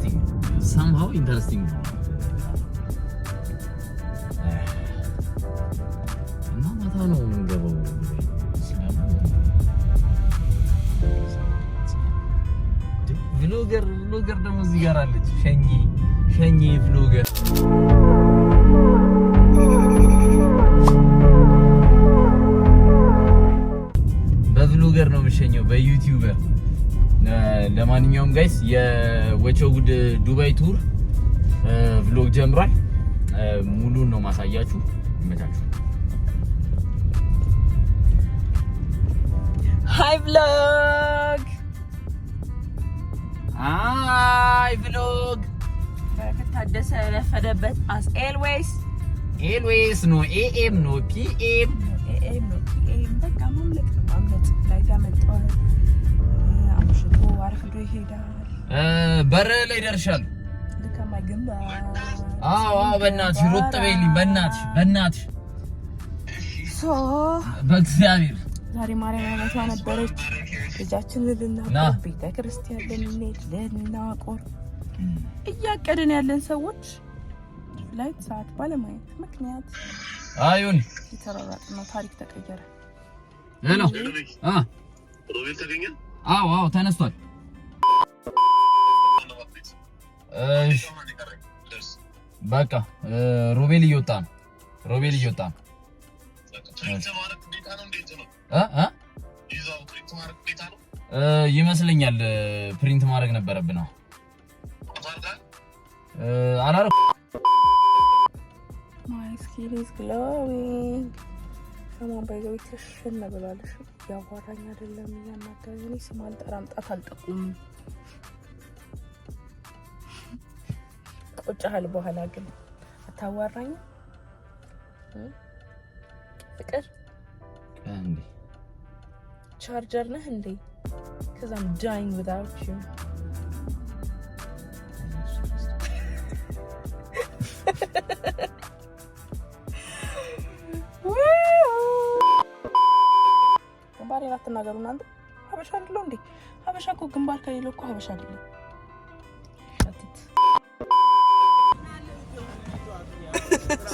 interesting somehow interesting እና ማታ ነው የምንገባው vlogger ደግሞ እዚህ ጋር አለች ሸኚ vlogger በvlogger ነው የምሸኘው በዩቲዩበር ለማንኛውም ጋይስ የወቸው ጉድ ዱባይ ቱር vlog ጀምሯል ሙሉን ነው ማሳያችሁ ይመቻችሁ ሃይ vlog ከታደሰ ረፈደበት as always no am no pm በቃ ማምለጥ ላይ ጋመጣው አምሽቶ አርፍዶ ይሄዳል በር ላይ ደርሻል ለከማይ ግንባ አዎ በእናትሽ ሮጥ በይልኝ በእናትሽ ሶ በእግዚአብሔር ዛሬ ማርያም ዓመቷ ነበረች ልጃችን ልናቆር ቤተ ክርስቲያን ልናቆር እያቀደን ያለን ሰዎች ላይት ሰዓት ባለማየት ምክንያት አዩን የተራራጥነው ታሪክ ተቀየረ ሄሎ ሮቤል ተገኘ አዎ ተነስቷል እሺ በቃ ሮቤል እየወጣ ነው ይመስለኛል ፕሪንት ማድረግ ነበረብን ነው አላረኩ my skill is glowing someone by the way ተሽነ ብላለሽ ያዋራኝ አይደለም ያናገረኝ ስማል ጠራምጣት አልጠቁም ቆጫል በኋላ ግን አታዋራኝ ፍቅር እንዴ ቻርጀር ነህ እንዴ cuz I'm dying without you ግንባር ያተናገሩ እናንተ ሀበሻ አይደለም እንዴ ሀበሻ እኮ ግንባር ከሌለ እኮ ሀበሻ አይደለም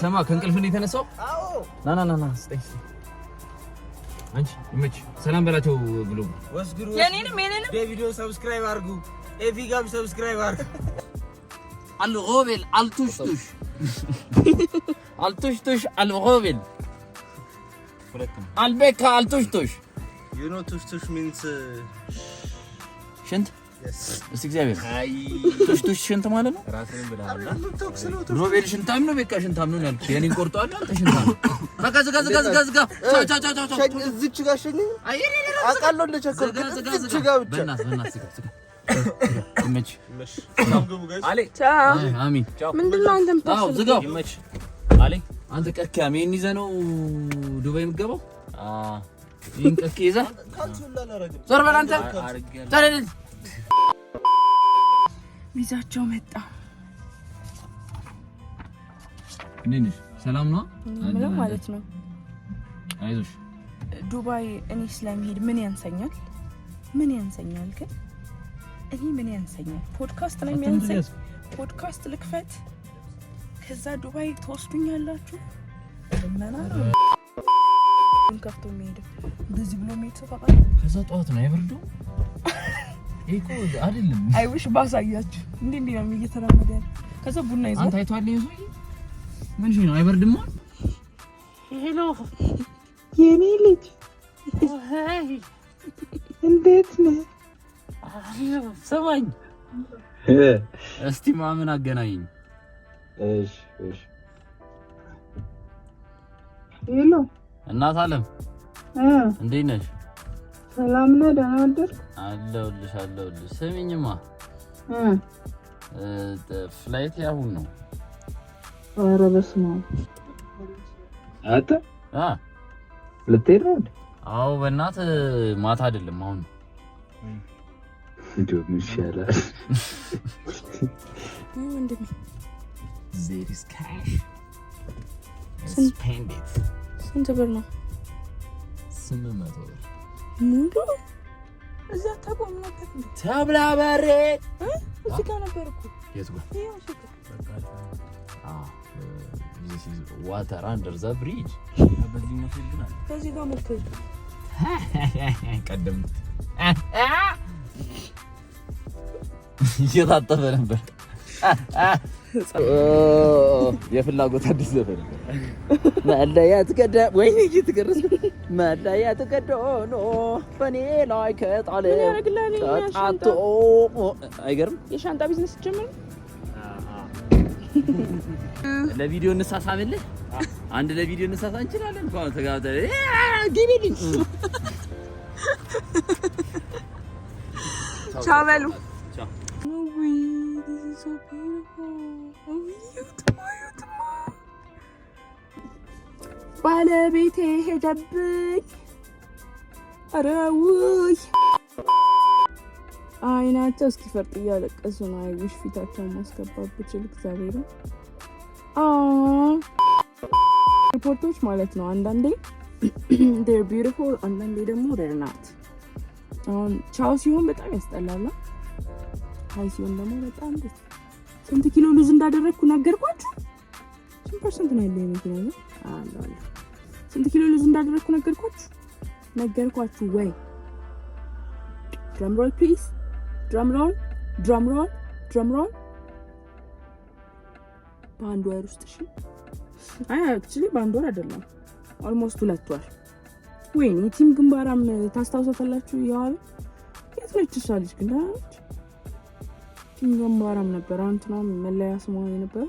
ሰማ ከእንቅልፍ ነው የተነሳው አዎ ና ስጠኝ አንቺ እመች ሰላም በላቸው ብሎ ወስግሩ የኔንም ቪዲዮ ሰብስክራይብ አድርጉ ኤቪጋም ሰብስክራይብ አድርጉ الغوبل التشتش الغوبل البكا التشتش you know tush means ሽንት yes እስቲ እግዚአብሔር አይ tush ሽንት ማለት ነው ራስን ብለሃል ሮቤል ሽንታም ነው በቃ ሽንታም ነው ያልኩት የኔን ቆርጧል አንተ ሽንታም በቃ ዝጋ ሸኝ እዚች ጋር ሸኝ አይ አቃለው እንደቸኮል እዚች ጋር ብቻ በእናትህ ይመች ሰላም ጋይስ አሌ ቻው አሚን ቻው ምንድነው አንተ የምታስበው ዝጋው ይመች አሌ አንተ ቀካም ይሄን ይዘህ ነው ዱባይ የምትገባው ይሄን ቀክ ይዘህ ዞር በል አንተ ታረን ቪዛቸው መጣ እንዴት ሰላም ነው ምን ማለት ነው አይዞሽ ዱባይ እኔ ስለምሄድ ምን ያንሰኛል ግን እኔ ምን ያንሰኛል ፖድካስት ላይ የሚያንሰኝ ፖድካስት ልክፈት ከዛ ዱባይ ተወስዱኛላችሁ ለማና እንከፍቶ የሚሄድ እንደዚህ ብሎ የሚተፋፋ ከዛ ጠዋት ነው አይበርዱ እኮ አይደለም አይውሽ ባሳያችሁ እንዴ ነው እየተራመደ ያለ ከዛ ቡና ይዘው አንተ አይቷል ይዙ ምን ነው አይበርድማ ሄሎ የኔ ልጅ ሄይ እንዴት ነህ ሰማኝ እስቲ ማምን አገናኘኝ እሺ ሄሎ እናት አለም እንዴት ነሽ ሰላም ነህ ደህና አደርክ አለሁልሽ ስሚኝማ ፍላይት ያሁን ነው ኧረ በስመ አታ ልትሄድ ነው አዎ በእናትህ ማታ አይደለም አሁን እንደው ይሻላል ወንድሜ there is cash spend it ስንት ብር ነው 800 ብር ሙሉ እዛ ተቆም ነበር ተብላበሬ እዚህ ጋር ነበር እኮ የት ጋር this is water under the bridge በዚህ ነው ሲልናል በዚህ ጋር መጥተህ ቀደም እየታጠበ ነበር የፍላጎት አዲስ ዘፈን ማለያት ገደ ወይኔ እየተገረሰ ማለያት ገደ ነው በኔ ላይ ከጣለ ታጣቶ አይገርም የሻንጣ ቢዝነስ ጀምር ለቪዲዮ እንሳሳምልህ አንድ ለቪዲዮ እንሳሳ እንችላለን እንኳን ተጋብተ ግቢልኝ ቻው በሉ so beautiful. ባለቤቴ ሄደብኝ አረውይ አይናቸው እስኪፈርጥ እያለቀሱ ነው። አይሽ ፊታቸውን ማስገባት ብችል እግዚአብሔር ሪፖርቶች ማለት ነው። አንዳንዴ they're beautiful አንዳንዴ ደግሞ they're not። አሁን ቻው ሲሆን በጣም ያስጠላል። አይ ሲሆን ደግሞ በጣም ደስ ስንት ኪሎ ሉዝ እንዳደረኩ ነገርኳችሁ። ስንት ፐርሰንት ነው ያለው መኪና ነው አለ ስንት ኪሎ ሉዝ እንዳደረኩ ነገርኳችሁ ወይ? drum roll please drum roll በአንድ ወር ውስጥ እሺ አይ actually በአንድ ወር አይደለም almost 2 ወር ወይኔ ቲም ግንባራም ታስታውሳላችሁ ያው የት ነች እሷ ልጅ ግን ቲም ግንባራም ነበር አንተና መለያ ስሟ ነበር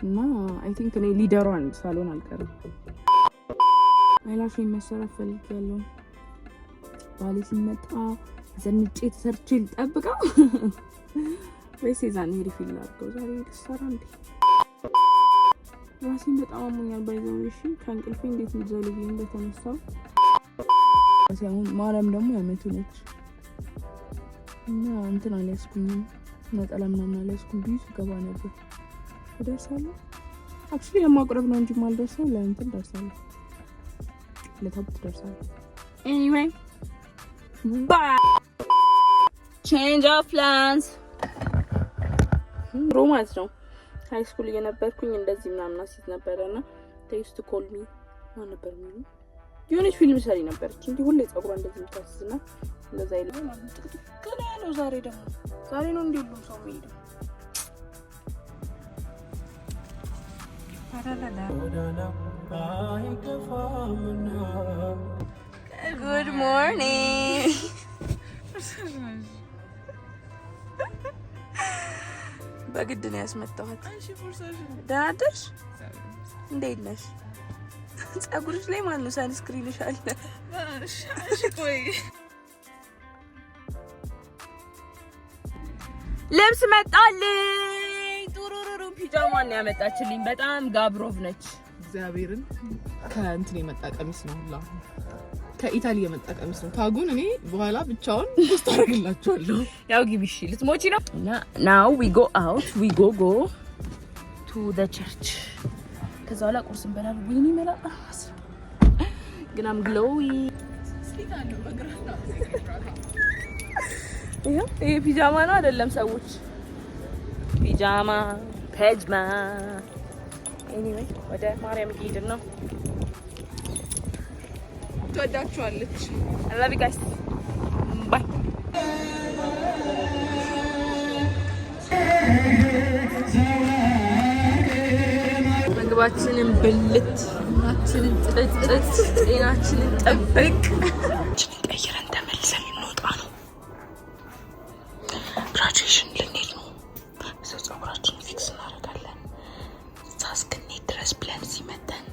እና አይ ቲንክ እኔ ሊደሯን ሳሎን አልቀርም አይላሽ መሰራት ፈልጊያለሁ ባሌ ሲመጣ ዘንጬ ተሰርቼ ልጠብቀው ወይስ የዛኔ ሪፊል አድርገው ዛሬ ልሰራ እንዴ ራሴን በጣም አሞኛል ባይዘው እሺ ከእንቅልፌ እንዴት ልዘልኝ እንደተነሳው አሁን ማለም ደግሞ ያመቱ ነች እና እንትን አለስኩኝ ነጠላ ምናምን አለስኩኝ ቢስ ገባ ነበር ደርሳለሁ አክቹሊ ለማቅረብ ነው እንጂ ማልደርሰው ለእንትን ደርሳለሁ ለታብት ደርሳለሁ anyway bye change of plans ሮማንስ ነው ሃይ ስኩል የነበርኩኝ እንደዚህ ምናምን አሲት ነበርና they used to call me ማን ነበር የሚሉ የሆነች ፊልም ሰሪ ነበርች እንዴ ሁሌ ጸጉሯ እንደዚህ ምታስዝና እንደዛ ይላል ከላ ነው ዛሬ ነው እንዴ ሁሉ ሰው የሚሄደው Good morning. በግድ ነው ያስመጣሁት። እሺ ፎርሳሽ ደህና አደርሽ? እንዴት ነሽ? ጸጉርሽ ላይ ማን ነው ሳንስክሪንሽ አለ? እሺ ቆይ ልብስ መጣልኝ። ጡሩሩሩ ፒጃማ ነው ያመጣችልኝ። በጣም ጋብሮቭ ነች። እግዚአብሔርን ከእንትን የመጣ ቀሚስ ነው ሁላ ከኢታሊ የመጣ ቀሚስ ነው። ታጉን እኔ በኋላ ብቻውን ፖስት አደርግላችኋለሁ። ያው ግቢሽ ልትሞቺ ነው እና now we go out we go to the church ከዛ በኋላ ቁርስ እንበላለን። ወይኔ መላጣ ግን I'm glowing ስሊካለሁ በግራና ይሄ ፒጃማ ነው አይደለም ሰዎች ፒጃማ ፔጅማ anyway ወደ ማርያም ሄድን ነው ትወዳችኋለች I love you guys bye ምግባችንን ብልት እናችንን ጥጥጥ ጤናችንን ጠብቅ ቀይረን ተመልሰን እንወጣ ነው ግራጁዌሽን ልንሄድ ነው እዛው ጸጉራችን ፊክስ እናደርጋለን እዛ እስክንሄድ ድረስ ብለን ሲመተን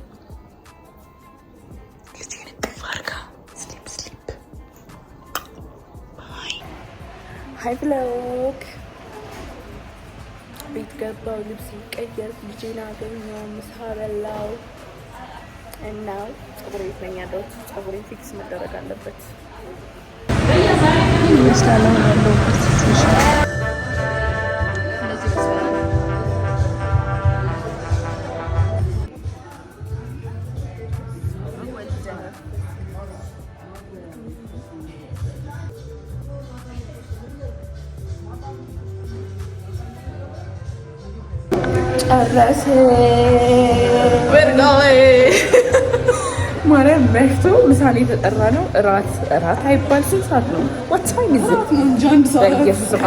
ልጄን እቅፍ አድርጋ ስሊፕ ሃይ ብሎግ ቤት ገባው ልብስ ቀየር ልጄን አገኘው ምሳ በላው እና ጸጉሬ ቤት ነኝ ያለሁት ጸጉሬ ፊክስ መደረግ አለበት ይመስላል አሁን ያለሁበት ጨረሰ ወርጋይ ማርያም መሽቶ ምሳሌ የተጠራ ነው። እራት አይባል ስንት ሰዓት ነው? ወጣኝ ይዘት ነው እንጂ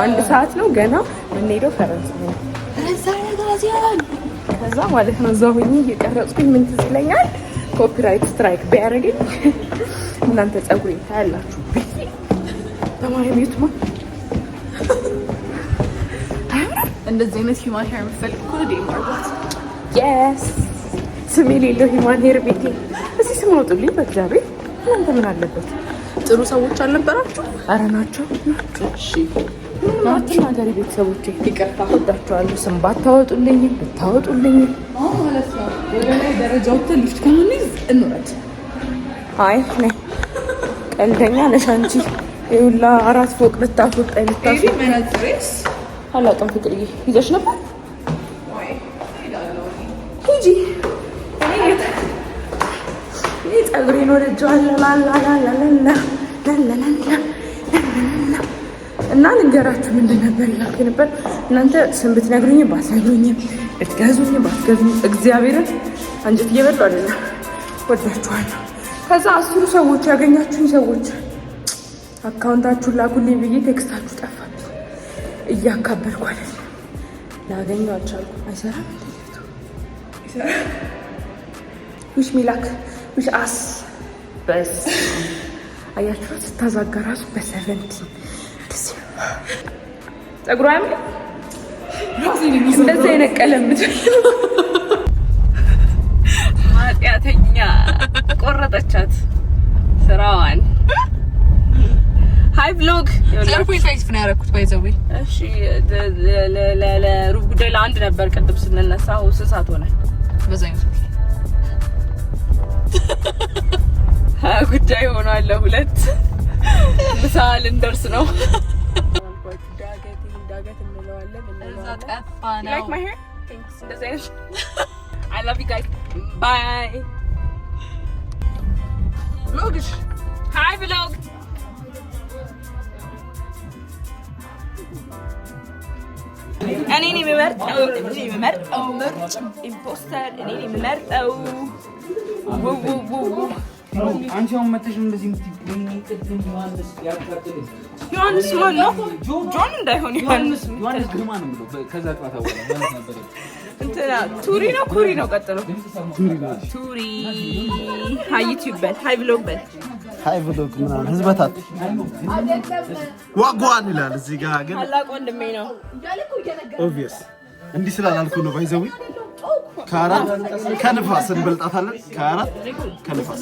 አንድ ሰዓት ነው ገና የምንሄደው ፈረንሳይ ነው። ከዛ ማለት ነው እዛው ሆኜ እየቀረጽኩኝ ምን ትዝ ይለኛል ኮፒራይት ስትራይክ ቢያደርገኝ እናንተ ፀጉሬን ታያላችሁ በማርያም ዩቱብ እንደዚህ አይነት ሂማን ሄር የምትፈልግ እኮ ነው ማርጋት የስ ስም የሌለው ሂማን ሄር ቤቴ እዚህ ስም አውጡልኝ በእግዚአብሔር። እናንተ ምን አለበት? ጥሩ ሰዎች አልነበራችሁ? ኧረ ናቸው። እሺ ምንም ሀገሬ ቤተሰቦቼ ይቅርታ ወዳችኋለሁ። ስም ባታወጡልኝ ብታወጡልኝ ማለት ነው ወደ ላይ ደረጃው ትንሽ ከሆነስ እንውረድ። አይ ነይ ቀልደኛ ነሽ አንቺ። ይኸውላ 4 ፎቅ ልታስወጣኝ ልታስወጣኝ አላውቅም። ፍቅርዬ ይዘሽ ነበር ሂጂ። እኔ ፀጉሬን ወደጀዋለሁ እና ልንገራችሁ ምንድን ነበር እያልኩ ነበር። እናንተ ስም ብትነግሩኝም ባትነግሩኝም ብትገዙኝም ባትገዙኝም እግዚአብሔርን አንጀት እየበሉ አይደለም። ወዳችኋለሁ። ከዛ 10 ሰዎች ያገኛችሁኝ ሰዎች አካውንታችሁን ላኩልኝ ብዬ ቴክስታችሁ ጠፋብኝ። እያካበድኩ አይደለም ላገኘው አልቻልኩም። አይሰራም ዊሽ ሚላክ ዊሽ አስ በስ አያችሁ ስታዛጋ ራሱ በ17 ፀጉሯ እንደዚህ አይነት ቀለም ኃጢአተኛ ቆረጠቻት ስራዋን። ሃይ ብሎግ ሰርፕራይዝ ነው ያደረኩት ባይዘው። እሺ ለሩብ ጉዳይ ለአንድ ነበር ቅድም ስንነሳ ስንት ሆነ? በዛኝ ጉዳይ ሆኗል። 2 ምሳ ልንደርስ ነው። ዳገት እንለዋለን። እዛ ጠፋ ነው። Like my hair? Thanks. I love you guys. Bye. Vlog. Hi vlog. እኔ የምመርጠው ምርጥ ኢምፖስተር እኔ የምመርጠው አንቺ አሁን መተሽ እንደዚህ ቅድም ዮሐንስ ያካተለ ዮሐንስ ማን ነው? ጆን እንዳይሆን ዮሐንስ ግርማ ነው የምለው። ከዛ ጨዋታ በኋላ ማለት ነበር እንትና ቱሪ ነው ኩሪ ነው ቀጥሎ ቱሪ ሃይ ዩቲዩብ በል ሃይ ብሎግ በል ሃይ ብሎግ ምናምን ህዝበታት ዋጓን ይላል። እዚህ ጋር ግን ታላቅ ወንድሜ ነው ኦብቪየስ እንዲህ ስላላልኩ ነው ባይዘው ከአራት ከንፋስ እንበልጣታለን። ከአራት ከንፋስ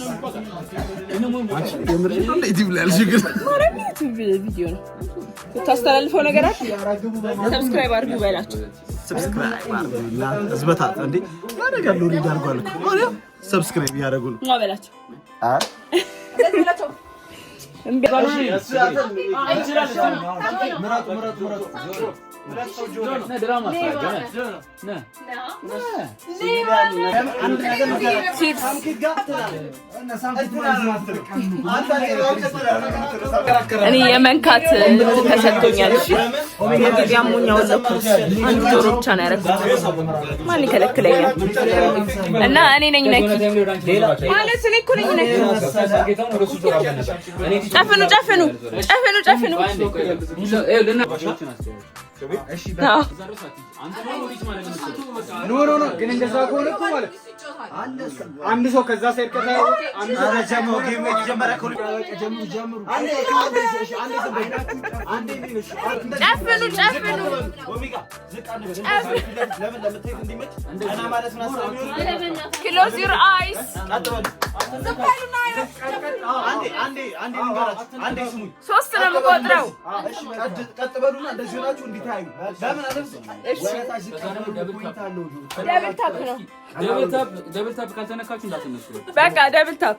አንቺ የምር ነው ለዩቲዩብ ላይ አልሽግር ማረም ዩቲዩብ ቪዲዮ ነው ታስተላልፈው ነገር አለ። ሰብስክራይብ አድርጉ በላችሁ። ሰብስክራይብ አድርጉና ህዝበታት እንዴ ያደርጋሉ ሊዳርጓል እኮ ሰብስክራይብ ያደርጉ ነው በላችሁ። በላችሁ እንዴ ባሉሽ ድራማ እኔ የመንካት ተሰጥቶኛል። እሺ ያሙኛው ለኩስ አንድ ዶሮ ብቻ ነው ያደረኩት። ማን ይከለክለኛል? እና እኔ ነኝ ነኪ ማለት እኔ እኮ ነኝ ነኪ። ጨፍኑ ኖ ግን እንደዛ ከሆነ እኮ ማለት አንድ ሰው ከዛ ሳይድ ከታየው አንድ ሰው ጀምሮ ጌም የተጀመረ ከሆነ ጀምሩ ጨፍኑ ኦሜጋ ለምን ለምትሄድ እንዲመች እና ማለት ነው። ክሎዝ ዩር አይስ አንዴ ስሙኝ። 3 ነው የምቆጥረው። እሺ ቀጥ በሉና እንደዚህ ሆናችሁ እንዲታዩ ለምን አለብስ? እሺ ደብል ታፕ ነው። ደብል ታፕ ካልተነካችሁ እንዳትነሱ። በቃ ደብል ታፕ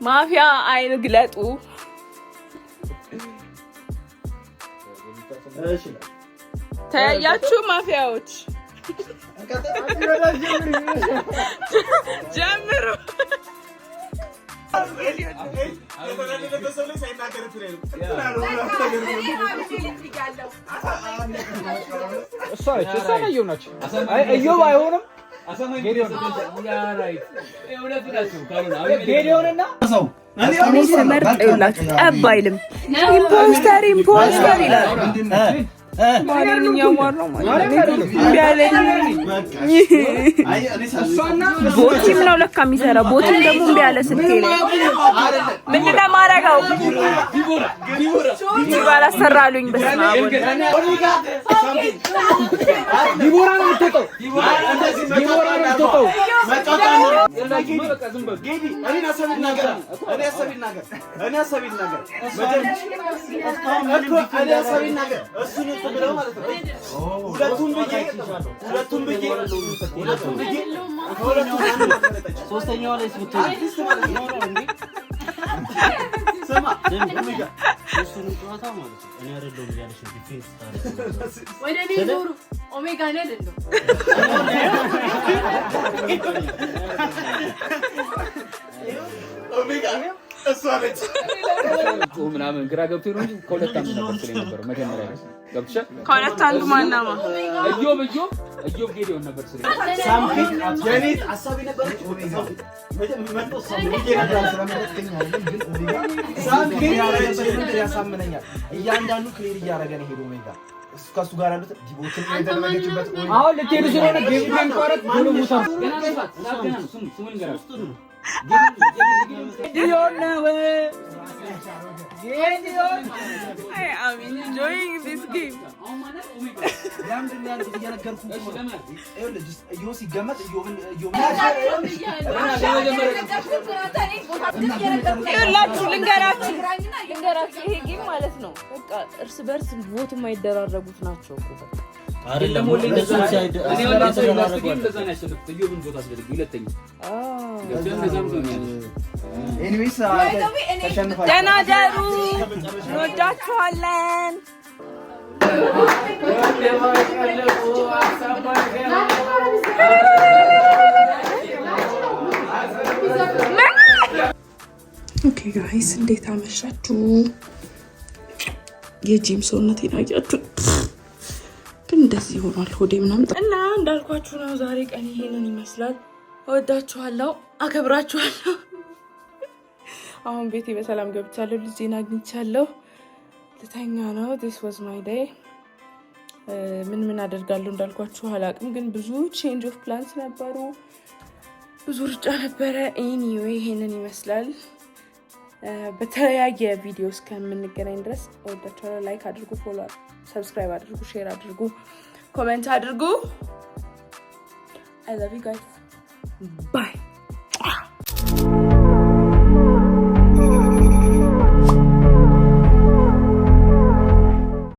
ማፊያ አይን ግለጡ። እሺ ታያችሁ ማፊያዎች ጀምሩ። እኔ ስመርጥ ይኸውላችሁ ጠብ አይልም። ኢምፖስተር ይላል። ማንኛውም ዋራው ቦቲም ነው ለካ የሚሰራው። ቦቲም ደግሞ እምቢ አለ ስልኬ ላይ። ምንድን ነው የማደርገው? ዲቦራ አሰራሉኝ። በስመ አብ ዲቦራ ነው የምትወጣው። ሶስተኛው ላይ ስብትይ ሰማ ኦሜጋ እሱን ጨዋታ ማለት ነው። እኔ አይደለም ያለሽ ዲፌንስ ታዲያ ወደ እኔ ዞሩ ኦሜጋ ነው አይደለም ኦሜጋ እሷለች ምናምን ግራ ገብቶ ነው እንጂ ከሁለት አንዱ ነበር ስለነበረው መጀመሪያ ላይ ገብተሻል። ከሁለት አንዱ ማናማ እዮብ ጌዲዮን ነበር ስለነበረው ሳምፒንግ የኔት አሳቢ ነበር። መጥቶ ሳምፒንግ ነበር ስለመረጥከኝ አይደለም ግን ኦሜጋ ሳምፒንግ ያሳምነኛል። እያንዳንዱ ክሊር እያደረገ ነው ሄዶ ኦሜጋ ከሱ ጋር ያሉት ዲቦትን እየተደረገችበት አሁን ለቴሉ ስለሆነ ጌም ቋረጥ ብሎ ሙሳ ገና ነው ስሙን ገራ Gideon now. Gideon. I'm enjoying this game. ይኸውላችሁ ልንገራችሁ ይሄ ጌም ማለት ነው። በቃ እርስ በርስ ቦት የማይደራረጉት ናቸው እኮ አይደለም ሁሌ እንደዛ ሳይድ እኔ ወላ ሳይላስ ጌም እንደዛ ነው ያሸነፍኩት። እዮብን ቦታ አስደርግ ሁለተኛ ገብተን እንደዛም ነው ኤኒዌይስ ተሸንፋለሁ። ደህና ደሩ እንወዳችኋለን። ኦኬ ጋይስ እንዴት አመሻችሁ? የጂም ሰውነቴን አያችሁ? ግን እንደዚህ ሆኗል ሆዴ ምናምን እና እንዳልኳችሁ ነው። ዛሬ ቀን ይሄንን ይመስላል። እወዳችኋለሁ፣ አከብራችኋለሁ። አሁን ቤቴ በሰላም ገብቻለሁ። ልጄን አግኝቻለሁ። ልተኛ ነው። this was my day። ምን አደርጋለሁ እንዳልኳችሁ አላውቅም፣ ግን ብዙ change of plans ነበሩ፣ ብዙ ርጫ ነበረ። anyway ይሄንን ይመስላል። በተለያየ ቪዲዮ እስከምንገናኝ ድረስ እወዳችኋለሁ። ላይክ አድርጉ፣ ፎሎ፣ ሰብስክራይብ አድርጉ፣ ሼር አድርጉ፣ ኮሜንት አድርጉ። I love you guys. Bye.